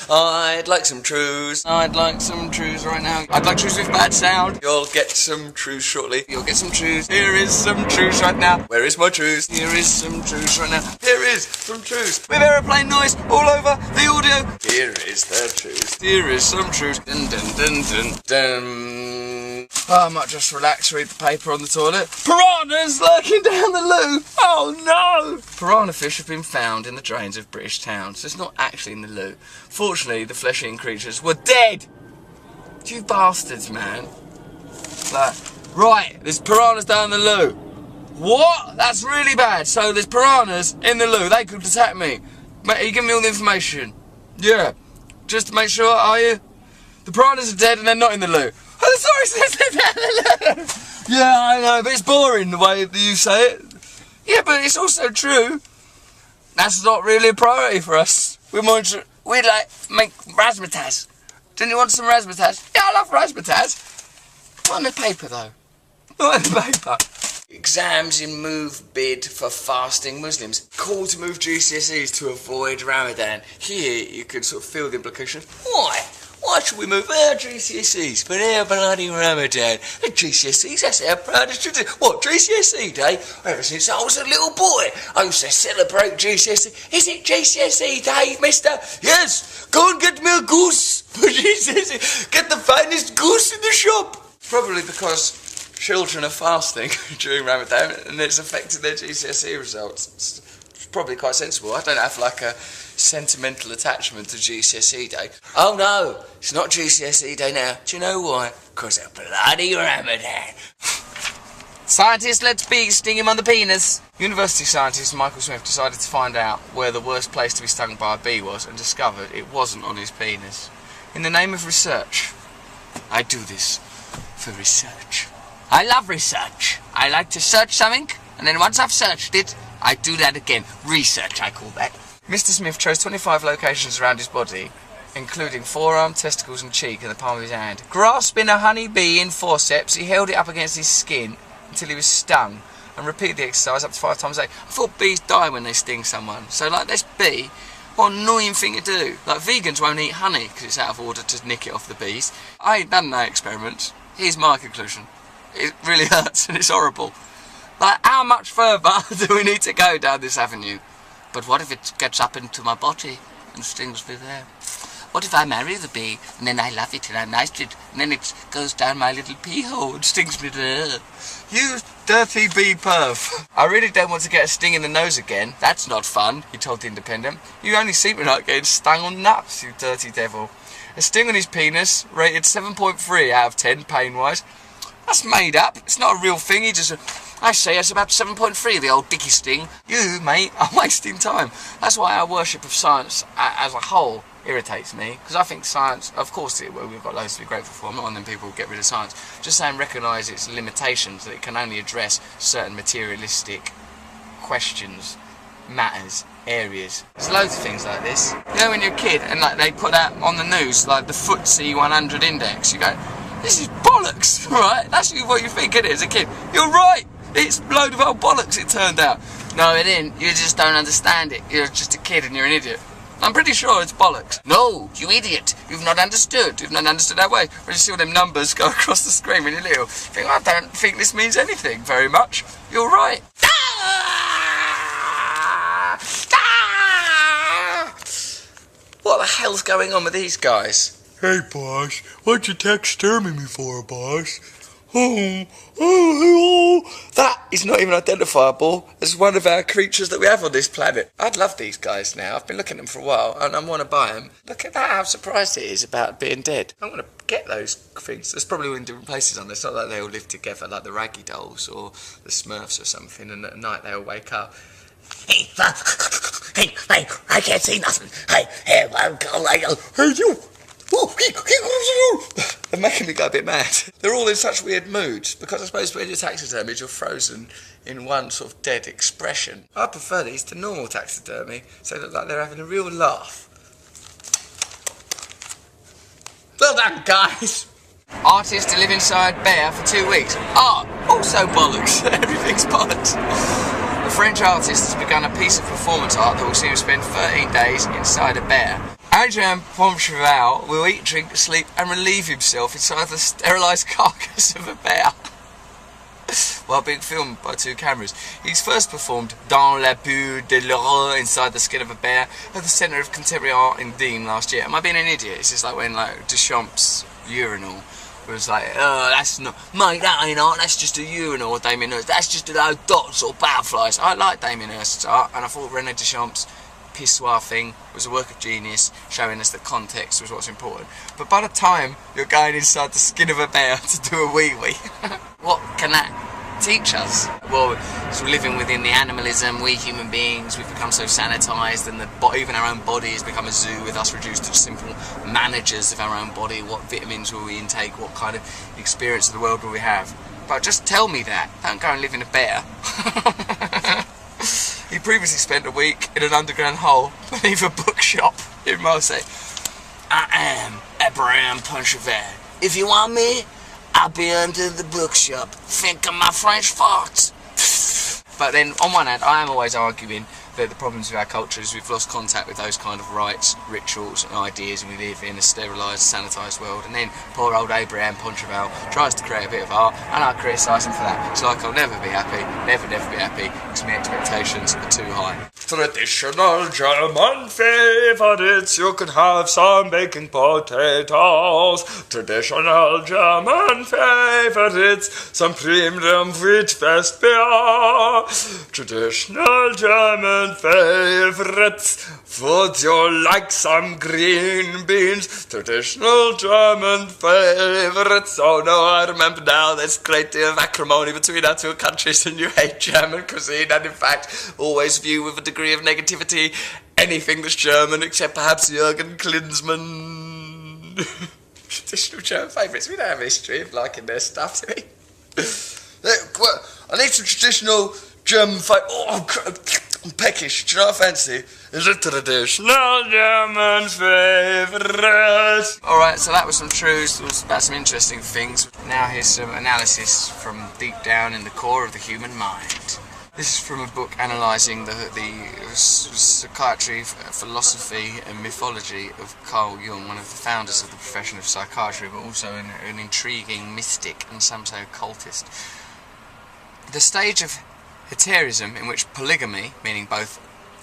I'd like some Trews. I'd like some Trews right now. I'd like Trews with bad sound. You'll get some Trews shortly. You'll get some Trews. Here is some Trews right now. Where is my Trews? Here is some Trews right now. Here is some Trews with aeroplane noise all over the audio. Here is the Trews. Here is some Trews. Dun dun dun dun dun. Oh, I might just relax, read the paper on the toilet. Piranhas lurking down the loo! Oh no! Piranha fish have been found in the drains of British towns. So it's not actually in the loo. Fortunately, the flesh-eating creatures were dead! You bastards, man. Like, right, there's piranhas down the loo. What? That's really bad. So there's piranhas in the loo. They could attack me. Mate, are you giving me all the information? Yeah. Just to make sure, are you? The piranhas are dead and they're not in the loo. Oh, sorry, they're down the loo. Yeah, I know, but it's boring the way that you say it. Yeah, but it's also true. That's not really a priority for us. We'd like make razzmatazz. Didn't you want some razzmatazz? Yeah, I love razzmatazz. Not in the paper though. Not in the paper. Exams in Move bid for fasting Muslims. Call to move GCSEs to avoid Ramadan. Here you can sort of feel the implications. Why? Why should we move our GCSEs for their bloody Ramadan? The GCSEs, that's our proudest tradition. What, GCSE Day? Ever since I was a little boy, I used to celebrate GCSE. Is it GCSE Day, mister? Yes, go and get me a goose for GCSE. Get the finest goose in the shop. Probably because children are fasting during Ramadan and it's affected their GCSE results. It's probably quite sensible. I don't have like a sentimental attachment to GCSE Day. Oh no, it's not GCSE Day now. Do you know why? Because of bloody Ramadan. Scientists, let's sting him on the penis. University scientist Michael Smith decided to find out where the worst place to be stung by a bee was and discovered it wasn't on his penis. In the name of research, I do this for research. I love research. I like to search something, and then once I've searched it, I do that again. Research, I call that. Mr. Smith chose 25 locations around his body, including forearm, testicles and cheek and the palm of his hand. Grasping a honey bee in forceps, he held it up against his skin until he was stung and repeated the exercise up to 5 times a day. I thought bees die when they sting someone, so like this bee, what an annoying thing to do. Like vegans won't eat honey because it's out of order to nick it off the bees. I ain't done no experiments. Here's my conclusion. It really hurts and it's horrible. Like, how much further do we need to go down this avenue? But what if it gets up into my body and stings me there? What if I marry the bee and then I love it and I nice it and then it goes down my little pee hole and stings me there? You dirty bee perv. I really don't want to get a sting in the nose again. That's not fun, he told The Independent. You only seem to like getting stung on nuts, you dirty devil. A sting on his penis, rated 7.3 out of 10 pain-wise. That's made up. It's not a real thing. He just... I say it's about 7.3, the old dicky sting. You, mate, are wasting time. That's why our worship of science as a whole irritates me. Because I think science, of course, we've got loads to be grateful for. I'm not one of them people who get rid of science. Just saying recognise its limitations, that it can only address certain materialistic questions, matters, areas. There's loads of things like this. You know when you're a kid and like they put that on the news, like the FTSE 100 index, you go, this is bollocks, right? That's what you think it is as a kid. You're right. It's a load of old bollocks, it turned out. No, it ain't. You just don't understand it. You're just a kid and you're an idiot. I'm pretty sure it's bollocks. No, you idiot. You've not understood. You've not understood that way. When you see all them numbers go across the screen when you're little, you think, I don't think this means anything very much. You're right. What the hell's going on with these guys? Hey, boss, what'd you taxidermy me for, boss? Oh, that is not even identifiable as one of our creatures that we have on this planet. I'd love these guys now. I've been looking at them for a while and I want to buy them. Look at that, how surprised it is about being dead. I'm going to get those things. There's probably all in different places on this. It's not like they all live together like the Raggy Dolls or the Smurfs or something, and at night they all wake up. Hey, I can't see nothing. Hey, you. They're making me go a bit mad. They're all in such weird moods because I suppose when you're taxidermy you're frozen in one sort of dead expression. I prefer these to normal taxidermy, so they look like they're having a real laugh. Well done, guys! Artist to live inside bear for 2 weeks. Art, also bollocks. Everything's bollocks. A French artist has begun a piece of performance art that will see him spend 13 days inside a bear. Adrian Poncheval will eat, drink, sleep and relieve himself inside the sterilised carcass of a bear while being filmed by 2 cameras. He's first performed Dans la peau de l'heureux inside the skin of a bear at the Centre of Contemporary Art in Dean last year. Am I being an idiot? It's just like when Deschamps' urinal was like, oh, that's not, mate, that ain't art, that's just a urinal, or Damien Hirst, that's just a load of dots or butterflies. I like Damien Hirst's art, and I thought René Deschamps' pissoir thing was a work of genius, showing us that context was what's important. But by the time you're going inside the skin of a bear to do a wee-wee, what can that teach us? Well, so living within the animalism, we human beings, we've become so sanitised, and even our own body has become a zoo, with us reduced to simple managers of our own body. What vitamins will we intake? What kind of experience of the world will we have? But just tell me that. Don't go and live in a bear. He previously spent a week in an underground hole beneath a bookshop in Marseille. I am Abraham Poncheval. If you want me, I'll be under the bookshop. Think of my French farts. But then, on one hand, I am always arguing that the problems with our culture is we've lost contact with those kind of rites, rituals and ideas, and we live in a sterilised, sanitised world. And then poor old Abraham Poncheval tries to create a bit of art, and I criticise him for that. It's like I'll never be happy, never be happy, because my expectations are too high. Traditional German favorites, you can have some baking potatoes. Traditional German favorites, some premium wheat fest beer. Traditional German favorites, would you like some green beans? Traditional German favorites, oh no, I remember now, there's a great deal of acrimony between our 2 countries, and you hate German cuisine, and in fact always view with a degree of negativity anything that's German, except perhaps Jürgen Klinsmann. Traditional German favourites, we don't have a history of liking their stuff, do we? I need some traditional German I'm peckish, do you know what I fancy? Is a traditional German favourite. Alright, so that was some truths, about some interesting things. Now here's some analysis from deep down in the core of the human mind. This is from a book analysing the psychiatry, philosophy and mythology of Carl Jung, one of the founders of the profession of psychiatry, but also an intriguing mystic and some say occultist. The stage of heterism, in which polygamy, meaning both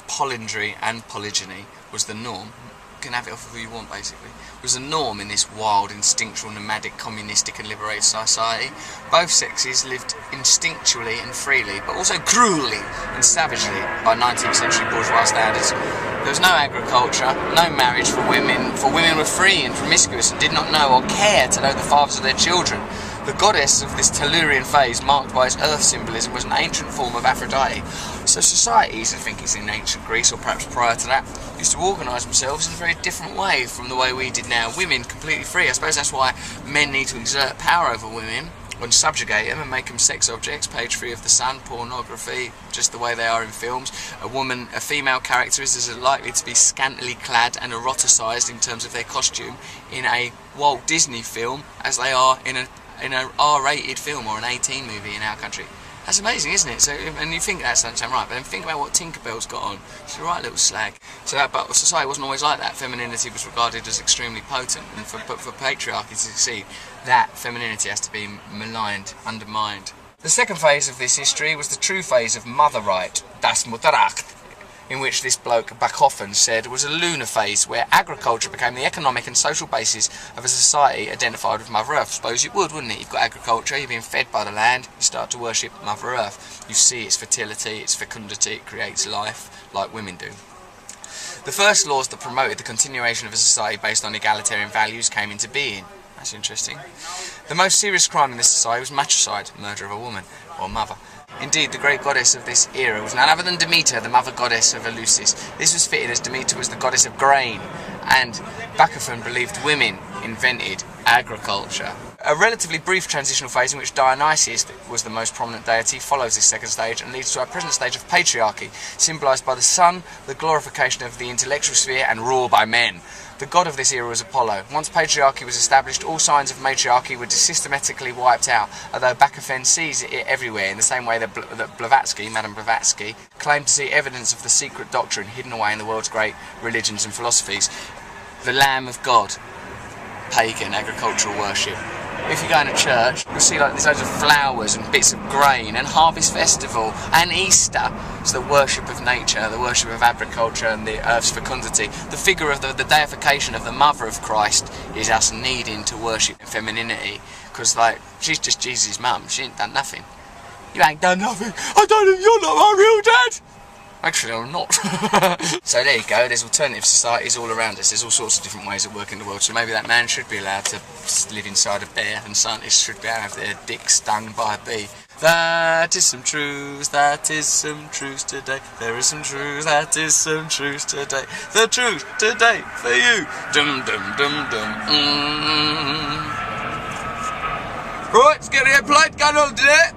polyandry and polygyny, was the norm, you can have it off of who you want basically, was the norm in this wild, instinctual, nomadic, communistic and liberated society. Both sexes lived instinctually and freely, but also cruelly and savagely by 19th century bourgeois standards. There was no agriculture, no marriage for women, for women were free and promiscuous and did not know or care to know the fathers of their children. The goddess of this Tellurian phase, marked by its earth symbolism, was an ancient form of Aphrodite. So societies, I think it's in ancient Greece or perhaps prior to that, used to organise themselves in a very different way from the way we did now. Women completely free. I suppose that's why men need to exert power over women and subjugate them and make them sex objects, page 3 of The Sun, pornography, just the way they are in films. A female character is as likely to be scantily clad and eroticised in terms of their costume in a Walt Disney film as they are in an R-rated film or an 18 movie in our country. That's amazing, isn't it? So, and you think that's something right, but then think about what Tinkerbell's got on. She's a right little slag. So, but society wasn't always like that. Femininity was regarded as extremely potent, and for patriarchy to succeed, that femininity has to be maligned, undermined. The second phase of this history was the true phase of mother right, das Mutterrecht, in which this bloke Bachofen said was a lunar phase where agriculture became the economic and social basis of a society identified with Mother Earth. I suppose it would, wouldn't it? You've got agriculture, you're being fed by the land, you start to worship Mother Earth. You see its fertility, its fecundity, it creates life like women do. The first laws that promoted the continuation of a society based on egalitarian values came into being. That's interesting. The most serious crime in this society was matricide, murder of a woman, or mother. Indeed, the great goddess of this era was none other than Demeter, the mother goddess of Eleusis. This was fitted as Demeter was the goddess of grain, and Bachofen believed women invented agriculture. A relatively brief transitional phase in which Dionysus was the most prominent deity follows this second stage and leads to our present stage of patriarchy, symbolised by the sun, the glorification of the intellectual sphere, and rule by men. The god of this era was Apollo. Once patriarchy was established, all signs of matriarchy were systematically wiped out, although Bachofen sees it everywhere, in the same way that Blavatsky, Madame Blavatsky, claimed to see evidence of the secret doctrine hidden away in the world's great religions and philosophies. the Lamb of God, pagan agricultural worship. If you go in a church, you'll see like there's loads of flowers and bits of grain and harvest festival and Easter. It's the worship of nature, the worship of agriculture and the earth's fecundity. The figure of the deification of the mother of Christ is us needing to worship femininity, because like she's just Jesus' mum. She ain't done nothing. You ain't done nothing. I don't know. You're not my real dad. Actually, I'm not. So there you go, there's alternative societies all around us. There's all sorts of different ways of working the world. So maybe that man should be allowed to live inside a bear, and scientists should be able to have their dick stung by a bee. That is some truths, that is some truths today. There is some truths, that is some truths today. The truth today for you. Dum dum dum dum. Right, let's get the plate going on today.